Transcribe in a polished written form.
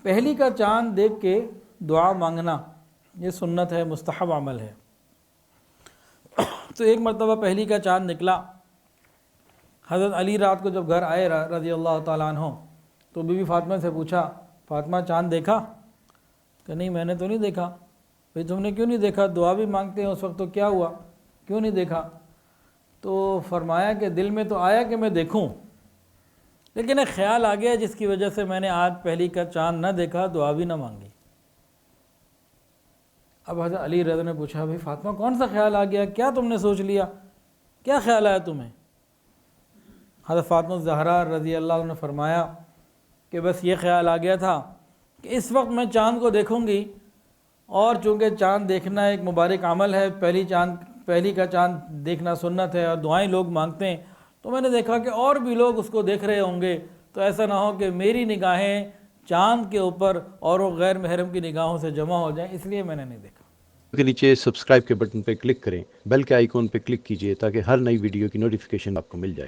پہلی کا چاند دیکھ کے دعا مانگنا یہ سنت ہے، مستحب عمل ہے۔ تو ایک مرتبہ پہلی کا چاند نکلا، حضرت علی رات کو جب گھر آئے رضی اللہ تعالیٰ عنہ تو بی بی فاطمہ سے پوچھا، فاطمہ چاند دیکھا؟ کہ نہیں میں نے تو نہیں دیکھا۔ بھئی تم نے کیوں نہیں دیکھا؟ دعا بھی مانگتے ہیں اس وقت، تو کیا ہوا، کیوں نہیں دیکھا؟ تو فرمایا کہ دل میں تو آیا کہ میں دیکھوں، لیکن ایک خیال آ گیا جس کی وجہ سے میں نے آج پہلی کا چاند نہ دیکھا، دعا بھی نہ مانگی۔ اب حضرت علی رضی نے پوچھا، بھئی فاطمہ کون سا خیال آ گیا، کیا تم نے سوچ لیا، کیا خیال آیا تمہیں؟ حضرت فاطمہ زہرا رضی اللہ عنہ نے فرمایا کہ بس یہ خیال آ گیا تھا کہ اس وقت میں چاند کو دیکھوں گی، اور چونکہ چاند دیکھنا ایک مبارک عمل ہے، پہلی کا چاند دیکھنا سنت ہے اور دعائیں لوگ مانگتے ہیں، تو میں نے دیکھا کہ اور بھی لوگ اس کو دیکھ رہے ہوں گے، تو ایسا نہ ہو کہ میری نگاہیں چاند کے اوپر اور وہ غیر محرم کی نگاہوں سے جمع ہو جائیں، اس لیے میں نے نہیں دیکھا۔ کے نیچے سبسکرائب کے بٹن پہ کلک کریں، بیل کے آئیکن پہ کلک کیجئے تاکہ ہر نئی ویڈیو کی نوٹیفیکیشن آپ کو مل جائے۔